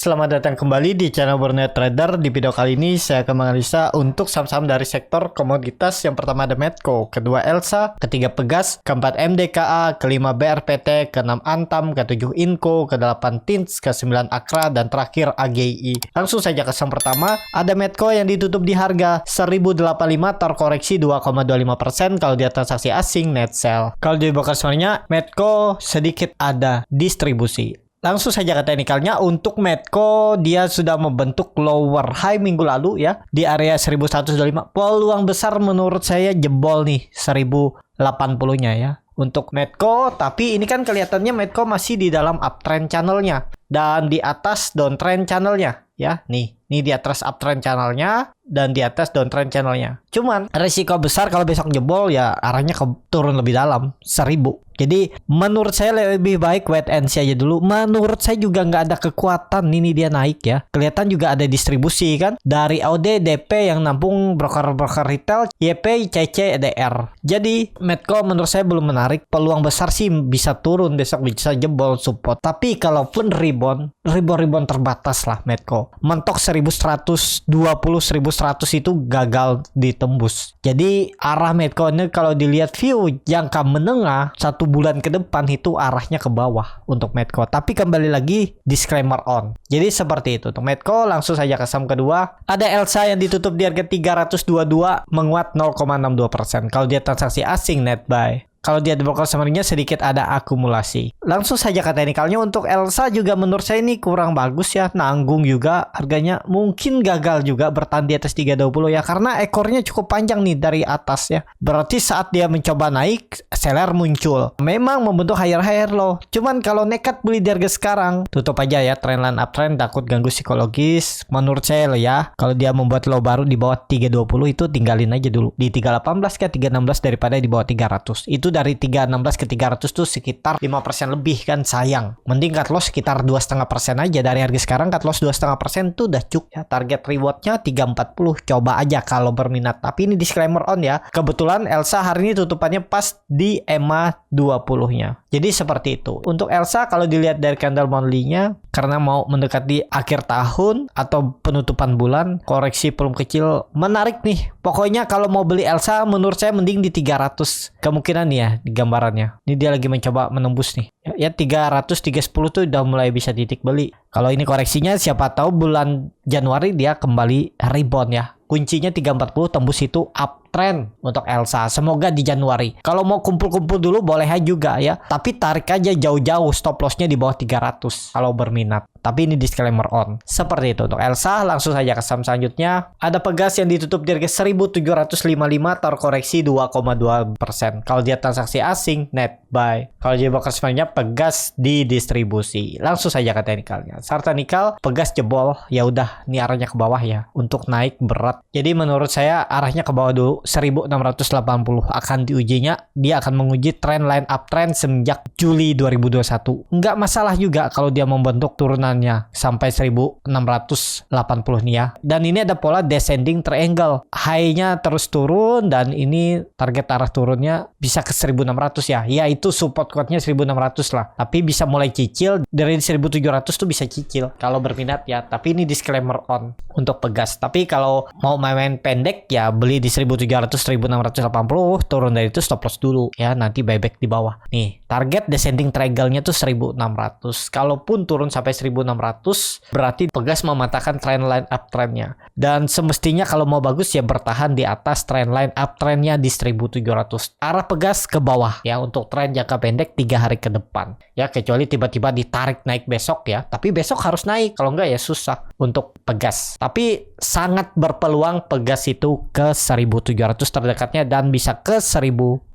Selamat datang kembali di channel Burnet Trader. Di video kali ini saya akan menganalisa untuk saham-saham dari sektor komoditas. Yang pertama ada Medco, kedua Elsa, ketiga Pegas, keempat MDKA, kelima BRPT, keenam Antam, ketujuh Inco, kedelapan Tins, kesembilan Akra, dan terakhir AGI. Langsung saja ke saham pertama, ada Medco yang ditutup di harga 1085 terkoreksi 2,25%. Kalau dia transaksi asing net sell. Kalau di broker sebenarnya Medco sedikit ada distribusi. Langsung saja ke teknikalnya. Untuk Medco dia sudah membentuk lower high minggu lalu ya di area 1125. Peluang besar menurut saya jebol nih 1080-nya ya untuk Medco, tapi ini kan kelihatannya Medco masih di dalam uptrend channelnya dan di atas downtrend channelnya ya. Nih di atas uptrend channelnya dan di atas downtrend channelnya. Cuman risiko besar kalau besok jebol ya arahnya ke turun lebih dalam 1000. Jadi menurut saya lebih baik wait and see aja dulu. Menurut saya juga nggak ada kekuatan ini dia naik ya. Kelihatan juga ada distribusi kan dari AUD, DP yang nampung broker-broker retail, YP, CC, DR. Jadi Medco menurut saya belum menarik. Peluang besar sih bisa turun besok, bisa jebol support. Tapi kalaupun rebound terbatas lah Medco. Mentok 1120, 1100 itu gagal ditembus. Jadi arah Medco ini kalau dilihat view jangka menengah 1 bulan ke depan itu arahnya ke bawah untuk Medco. Tapi kembali lagi disclaimer on. Jadi seperti itu untuk Medco. Langsung saja ke saham kedua. Ada Elsa yang ditutup di harga 322 menguat 0,62%. Kalau dia transaksi asing net buy. Kalau dia di broker sebenarnya sedikit ada akumulasi. Langsung saja ke teknikalnya. Untuk Elsa juga menurut saya ini kurang bagus ya. Nanggung juga harganya. Mungkin gagal juga bertahan di atas 320 ya. Karena ekornya cukup panjang nih dari atas ya. Berarti saat dia mencoba naik, seller muncul. Memang membentuk higher low. Cuman kalau nekat beli di harga sekarang, tutup aja ya. Trendline uptrend takut ganggu psikologis. Menurut saya loh ya. Kalau dia membuat low baru di bawah 320 itu tinggalin aja dulu. Di 318 ke 316 daripada di bawah 300. Itu dari 316 ke 300 tuh sekitar 5% lebih kan, sayang. Mending cut loss sekitar 2,5% aja dari harga sekarang. Cut loss 2,5% tuh udah cukup ya. Target rewardnya 340. Coba aja kalau berminat. Tapi ini disclaimer on ya. Kebetulan Elsa hari ini tutupannya pas di EMA 20-nya. Jadi seperti itu. Untuk Elsa kalau dilihat dari candle monthly-nya, karena mau mendekati akhir tahun atau penutupan bulan, koreksi volume kecil menarik nih. Pokoknya kalau mau beli Elsa menurut saya mending di 300 kemungkinan ya di gambarannya. Ini dia lagi mencoba menembus nih. Ya 300 310 tuh udah mulai bisa titik beli. Kalau ini koreksinya siapa tahu bulan Januari dia kembali rebound ya. Kuncinya 340 tembus itu uptrend untuk Elsa. Semoga di Januari. Kalau mau kumpul-kumpul dulu boleh aja juga ya. Tapi tarik aja jauh-jauh, stop lossnya di bawah 300 kalau berminat. Tapi ini disclaimer on. Seperti itu untuk Elsa. Langsung saja ke saham selanjutnya. Ada Pegas yang ditutup di harga 1755 terkoreksi 2,2%. Kalau dia transaksi asing net buy. Kalau jadi broker sebenarnya Pegas di distribusi. Langsung saja ke teknikalnya. Sarta nikel Pegas jebol. Ya udah, ini arahnya ke bawah ya. Untuk naik berat. Jadi menurut saya arahnya ke bawah dulu 1680 akan diujinya. Dia akan menguji trendline uptrend semenjak Juli 2021. Nggak masalah juga kalau dia membentuk turunannya sampai 1680 nih ya. Dan ini ada pola descending triangle. High-nya terus turun dan ini target arah turunnya bisa ke 1600 ya. Ya itu support kuatnya 1600 lah. Tapi bisa mulai cicil dari 1700 tuh bisa cicil kalau berminat ya. Tapi ini disclaimer on untuk Pegas. Tapi kalau mau main pendek ya beli di 1700 1680, turun dari itu stop loss dulu ya, nanti buyback di bawah. Nih, target descending triangle-nya tuh 1600. Kalaupun turun sampai 1600 berarti Pegas mematahkan trendline uptrend-nya. Dan semestinya kalau mau bagus ya bertahan di atas trendline uptrend-nya di 1700. Arah Pegas ke bawah ya untuk tren jangka pendek 3 hari ke depan. Ya kecuali tiba-tiba ditarik naik besok ya. Tapi besok harus naik, kalau enggak ya susah untuk Pegas. Tapi sangat berpeluang Pegas itu ke 1700 terdekatnya dan bisa ke 1600.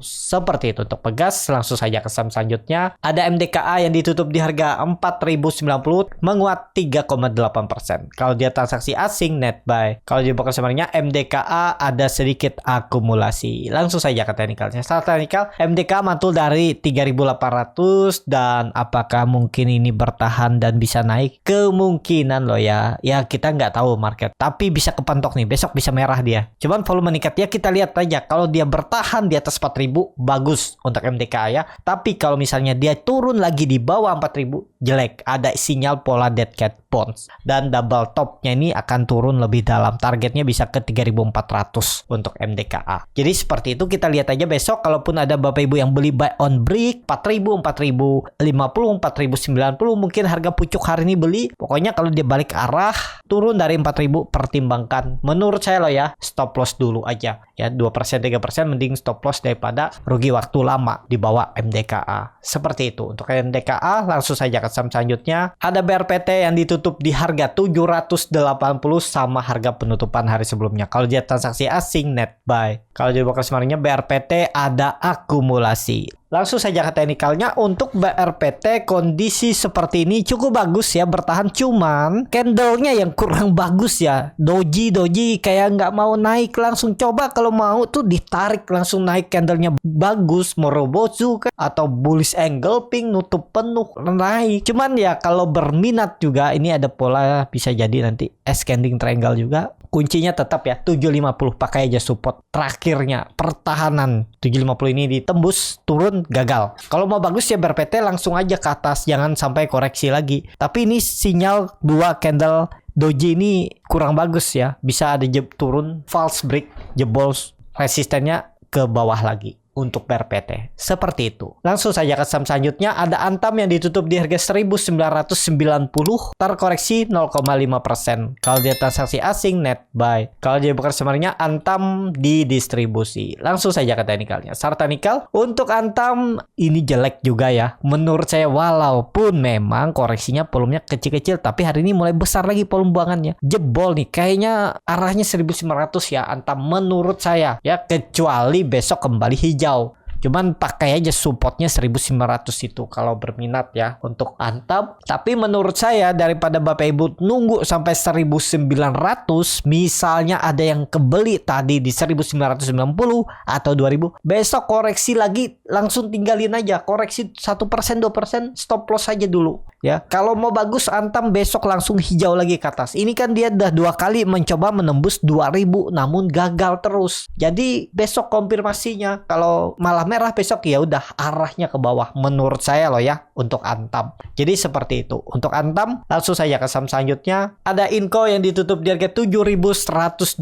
Seperti itu untuk Pegas. Langsung saja ke saham selanjutnya. Ada MDKA yang ditutup di harga 4090 menguat 3,8%. Kalau dia transaksi asing net buy. Kalau di broker sebenarnya MDKA ada sedikit akumulasi. Langsung saja ke teknikalnya. Saat teknikal MDKA mantul dari 3800 dan apakah mungkin ini bertahan dan bisa naik? Kemungkinan loh ya. Ya kita nggak tahu market. Tapi bisa kepantok nih. Besok bisa merah dia. Cuman volume meningkat ya kita lihat aja. Kalau dia bertahan di atas 4000 bagus untuk MDKA ya. Tapi kalau misalnya dia turun lagi di bawah 4000 jelek. break ada sinyal pola dead cat bounce dan double topnya ini akan turun lebih dalam. Targetnya bisa ke 3.400 untuk MDKA. Jadi seperti itu, kita lihat aja besok kalaupun ada Bapak Ibu yang beli buy on break 4.000, 4.050, 4.090 mungkin harga pucuk hari ini beli. Pokoknya kalau dia balik arah turun dari 4.000 pertimbangkan. Menurut saya loh ya, stop loss dulu aja. Ya 2% 3% mending stop loss daripada rugi waktu lama di bawah MDKA. Seperti itu. Untuk MDKA langsung saja ke saham selanjutnya. Ada BRPT yang ditutup di harga 780 sama harga penutupan hari sebelumnya. Kalau dia transaksi asing net buy. Kalau di broker semaringnya BRPT ada akumulasi. Langsung saja ke teknikalnya. Untuk BRPT kondisi seperti ini cukup bagus ya, bertahan, cuman candlenya yang kurang bagus ya. Doji kayak nggak mau naik langsung. Coba kalau mau tuh ditarik langsung naik, candlenya bagus, Morobozu kan, atau bullish engulfing nutup penuh naik. Cuman ya kalau berminat juga ini ada pola bisa jadi nanti ascending triangle juga. Kuncinya tetap ya 750, pakai aja support terakhirnya pertahanan 750 ini ditembus turun gagal. Kalau mau bagus ya BRPT langsung aja ke atas, jangan sampai koreksi lagi. Tapi ini sinyal 2 candle doji ini kurang bagus ya, bisa ada turun false break, jebol resistennya ke bawah lagi. Untuk BRPT seperti itu. Langsung saja ke saham selanjutnya. Ada Antam yang ditutup di harga 1990, terkoreksi 0,5%. Kalau dia transaksi asing net buy. Kalau dia bukan sebenarnya Antam di distribusi. Langsung saja ke teknikalnya. Chart teknikal untuk Antam ini jelek juga ya menurut saya, walaupun memang koreksinya volumenya kecil-kecil, tapi hari ini mulai besar lagi volume buangannya. Jebol nih, kayaknya arahnya 1900 ya Antam menurut saya ya, kecuali besok kembali hijau. Cuman pakai aja supportnya 1900 itu kalau berminat ya untuk Antam. Tapi menurut saya daripada Bapak Ibu nunggu sampai 1900, misalnya ada yang kebeli tadi di 1990 atau 2000, besok koreksi lagi langsung tinggalin aja. Koreksi 1% 2%, stop loss aja dulu ya. Kalau mau bagus Antam besok langsung hijau lagi ke atas. Ini kan dia udah 2 kali mencoba menembus 2000 namun gagal terus. Jadi besok konfirmasinya kalau malah merah besok ya udah arahnya ke bawah menurut saya loh ya untuk Antam. Jadi seperti itu untuk Antam. Langsung saja ke saham selanjutnya. Ada Inco yang ditutup di harga 7.125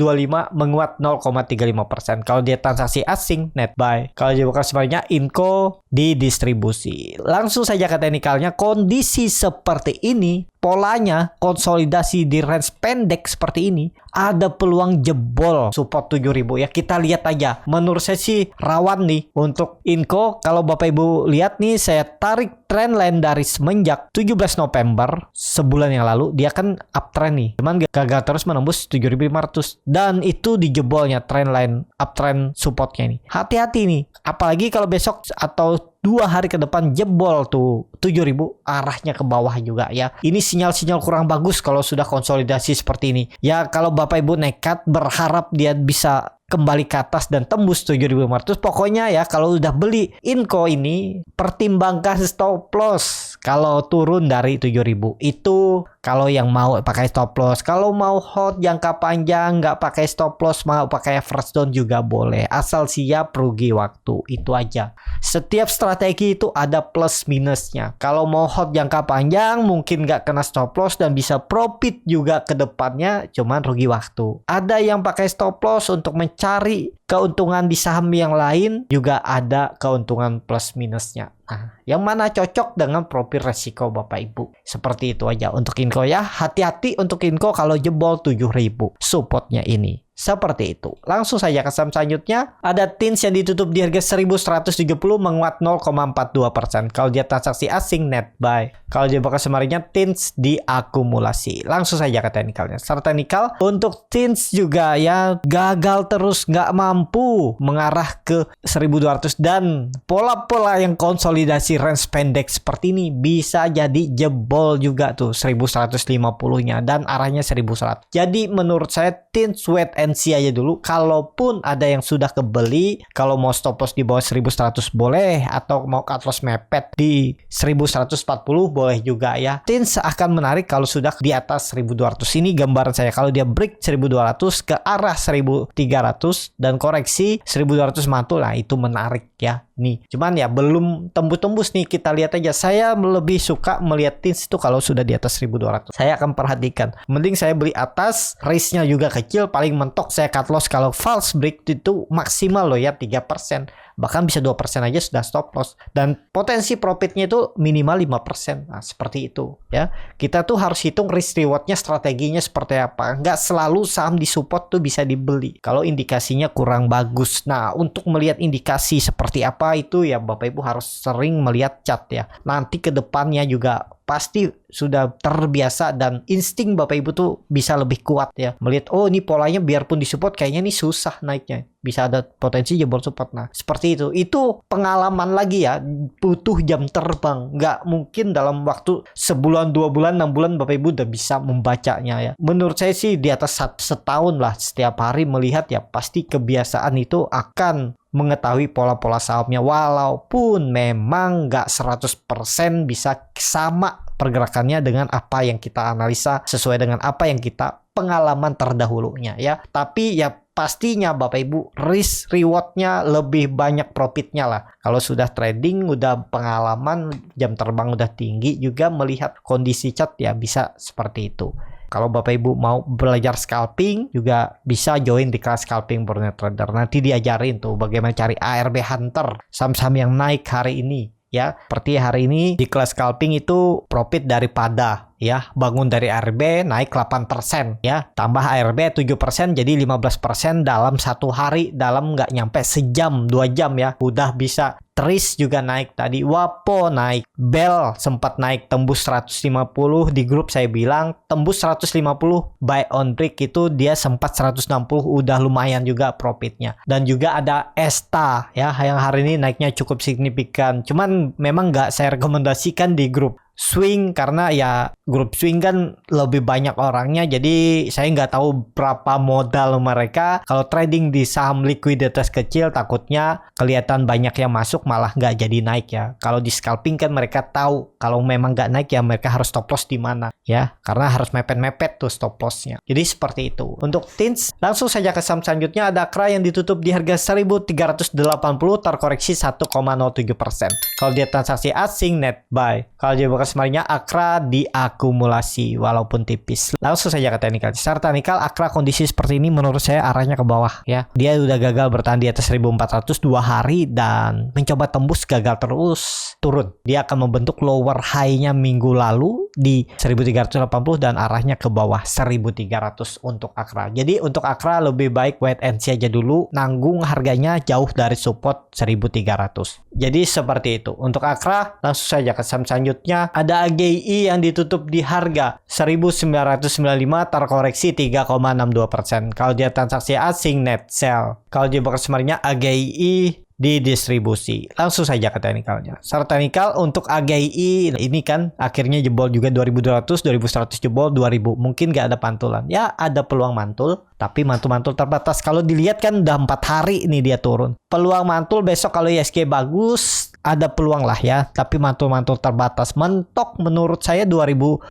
menguat 0,35%. Kalau dia transaksi asing net buy. Kalau dia bukan sebenarnya Inco di distribusi. Langsung saja ke teknikalnya. Kondisi seperti ini, polanya konsolidasi di range pendek seperti ini, ada peluang jebol support 7000 ya. Kita lihat aja. Menurut saya sih rawan nih untuk Inco. Kalau Bapak Ibu lihat nih, saya tarik trendline dari semenjak 17 November sebulan yang lalu, dia kan uptrend nih. Cuman gagal terus menembus 7500 dan itu dijebolnya trendline uptrend supportnya nih. Hati-hati nih. Apalagi kalau besok atau 2 hari ke depan jebol tuh 7000, arahnya ke bawah juga ya. Ini sinyal-sinyal kurang bagus kalau sudah konsolidasi seperti ini. Ya kalau Bapak Ibu nekat berharap dia bisa kembali ke atas dan tembus 7500, pokoknya ya kalau udah beli Inco ini pertimbangkan stop loss kalau turun dari 7000. Itu kalau yang mau pakai stop loss. Kalau mau hold jangka panjang nggak pakai stop loss, mau pakai average down juga boleh, asal siap rugi waktu. Itu aja. Setiap strategi itu ada plus minusnya. Kalau mau hold jangka panjang mungkin nggak kena stop loss dan bisa profit juga ke depannya, cuman rugi waktu. Ada yang pakai stop loss untuk mencari keuntungan di saham yang lain, juga ada keuntungan plus minusnya. Nah, yang mana cocok dengan profil resiko Bapak Ibu. Seperti itu aja untuk Inco ya. Hati-hati untuk Inco kalau jebol 7000 supportnya ini. Seperti itu. Langsung saja ke saham selanjutnya. Ada TINS yang ditutup di harga 1170 menguat 0,42%. Kalau dia transaksi asing net buy. Kalau dia bakal semarinya TINS diakumulasi. Langsung saja ke teknikalnya. Secara teknikal untuk TINS juga ya gagal terus, nggak mampu mengarah ke 1200 dan pola-pola yang konsolidasi range pendek seperti ini bisa jadi jebol juga tuh 1150-nya dan arahnya 1100. Jadi menurut saya TINS wait and see aja dulu. Kalaupun ada yang sudah kebeli, kalau mau stop loss di bawah 1100 boleh, atau mau cut loss mepet di 1140 boleh juga ya. TINS akan menarik kalau sudah di atas 1200. Ini gambaran saya. Kalau dia break 1200 ke arah 1300 dan koreksi 1200 mantul, nah itu menarik ya. Nih, cuman ya belum tembus tembus-tembus nih, kita lihat aja. Saya lebih suka melihat TINS itu kalau sudah di atas 1200. Saya akan perhatikan. Mending saya beli atas, risk-nya juga kecil, paling mentok saya cut loss. Kalau false break itu maksimal loh ya 3%. Bahkan bisa 2% aja sudah stop loss. Dan potensi profitnya itu minimal 5%. Nah, seperti itu ya. Kita tuh harus hitung risk rewardnya, strateginya seperti apa. Nggak selalu saham di support tuh bisa dibeli kalau indikasinya kurang bagus. Nah, untuk melihat indikasi seperti apa itu ya Bapak Ibu harus sering melihat chart ya. Nanti ke depannya juga pasti sudah terbiasa dan insting Bapak Ibu tuh bisa lebih kuat ya. Melihat, oh ini polanya biarpun disupport kayaknya ini susah naiknya. Bisa ada potensi jebol support. Nah, seperti itu. Itu pengalaman lagi ya. Butuh jam terbang. Nggak mungkin dalam waktu sebulan, 2 bulan, 6 bulan Bapak Ibu udah bisa membacanya ya. Menurut saya sih di atas setahun lah. Setiap hari melihat ya pasti kebiasaan itu akan mengetahui pola-pola sahamnya, walaupun memang nggak 100% bisa sama pergerakannya dengan apa yang kita analisa sesuai dengan apa yang kita pengalaman terdahulunya ya. Tapi ya pastinya Bapak Ibu risk rewardnya lebih banyak profitnya lah. Kalau sudah trading, udah pengalaman, jam terbang udah tinggi, juga melihat kondisi chart ya bisa seperti itu. Kalau Bapak Ibu mau belajar scalping juga bisa join di kelas scalping Borneo Trader. Nanti diajarin tuh bagaimana cari ARB Hunter, saham-saham yang naik hari ini ya. Seperti hari ini di kelas scalping itu profit daripada ya bangun dari ARB naik 8% ya, tambah ARB 7% jadi 15% dalam satu hari, dalam nggak nyampe sejam 2 jam ya udah bisa. Tris juga naik tadi, Wapo naik, Bell sempat naik tembus 150, di grup saya bilang tembus 150 buy on break itu dia sempat 160, udah lumayan juga profitnya. Dan juga ada Esta ya yang hari ini naiknya cukup signifikan, cuman memang nggak saya rekomendasikan di grup swing karena ya grup swing kan lebih banyak orangnya, jadi saya nggak tahu berapa modal mereka. Kalau trading di saham likuiditas kecil takutnya kelihatan banyak yang masuk malah nggak jadi naik ya. Kalau di scalping kan mereka tahu kalau memang nggak naik ya mereka harus stop loss di mana ya, karena harus mepet-mepet tuh stop lossnya. Jadi seperti itu. Untuk TINS langsung saja ke saham selanjutnya, ada Akra yang ditutup di harga 1380 terkoreksi 1,07%. Kalau dia transaksi asing net buy. Kalau dia bukan sebenarnya Akra diakumulasi walaupun tipis. Langsung saja ke teknikal. Secara teknikal Akra kondisi seperti ini menurut saya arahnya ke bawah ya. Dia udah gagal bertahan di atas 1400 2 hari dan mencoba tembus gagal terus turun. Dia akan membentuk lower high-nya minggu lalu di 1380 dan arahnya ke bawah 1300 untuk Akra. Jadi untuk Akra lebih baik wait and see aja dulu, nanggung harganya jauh dari support 1300. Jadi seperti itu. Untuk Akra langsung saja ke saham selanjutnya, ada AGI yang ditutup di harga 1995 terkoreksi 3,62%. Kalau dia transaksi asing net sell. Kalau dia bukan sebenarnya AGI di distribusi. Langsung saja ke teknikalnya. Secara teknikal untuk AGI ini kan akhirnya jebol juga 2200, 2100 jebol 2000. Mungkin nggak ada pantulan. Ya ada peluang mantul, tapi mantul-mantul terbatas. Kalau dilihat kan udah 4 hari ini dia turun. Peluang mantul besok kalau ISG bagus ada peluang lah ya, tapi mantul-mantul terbatas. Mentok menurut saya 2080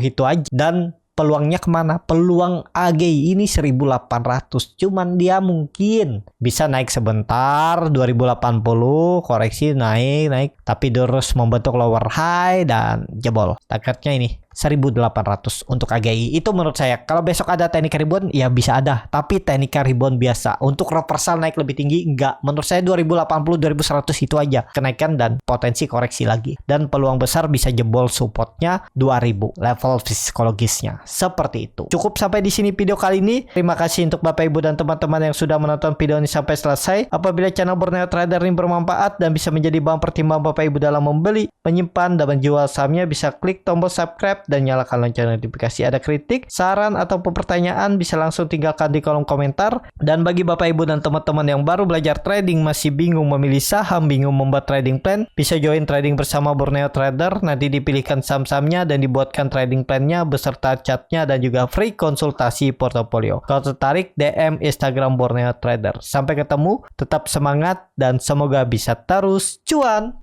itu aja. Dan peluangnya kemana? Peluang AGI ini 1800. Cuman dia mungkin bisa naik sebentar 2080, koreksi naik, tapi terus membentuk lower high dan jebol. Targetnya ini 1800 untuk AGI. Itu menurut saya. Kalau besok ada teknik rebound ya bisa ada, tapi teknik rebound biasa. Untuk reversal naik lebih tinggi enggak. Menurut saya 2080 2100 itu aja kenaikan dan potensi koreksi lagi. Dan peluang besar bisa jebol supportnya 2000 level psikologisnya. Seperti itu. Cukup sampai di sini video kali ini. Terima kasih untuk Bapak Ibu dan teman-teman yang sudah menonton video ini sampai selesai. Apabila channel Borneo Trader ini bermanfaat dan bisa menjadi bahan pertimbangan Bapak Ibu dalam membeli, menyimpan dan menjual sahamnya, bisa klik tombol subscribe dan nyalakan lonceng notifikasi. Ada kritik, saran atau pertanyaan bisa langsung tinggalkan di kolom komentar. Dan bagi Bapak Ibu dan teman-teman yang baru belajar trading, masih bingung memilih saham, bingung membuat trading plan, bisa join trading bersama Borneo Trader. Nanti dipilihkan saham-sahamnya dan dibuatkan trading plan-nya beserta chatnya dan juga free konsultasi portofolio. Kalau tertarik, DM Instagram Borneo Trader. Sampai ketemu, tetap semangat dan semoga bisa terus cuan.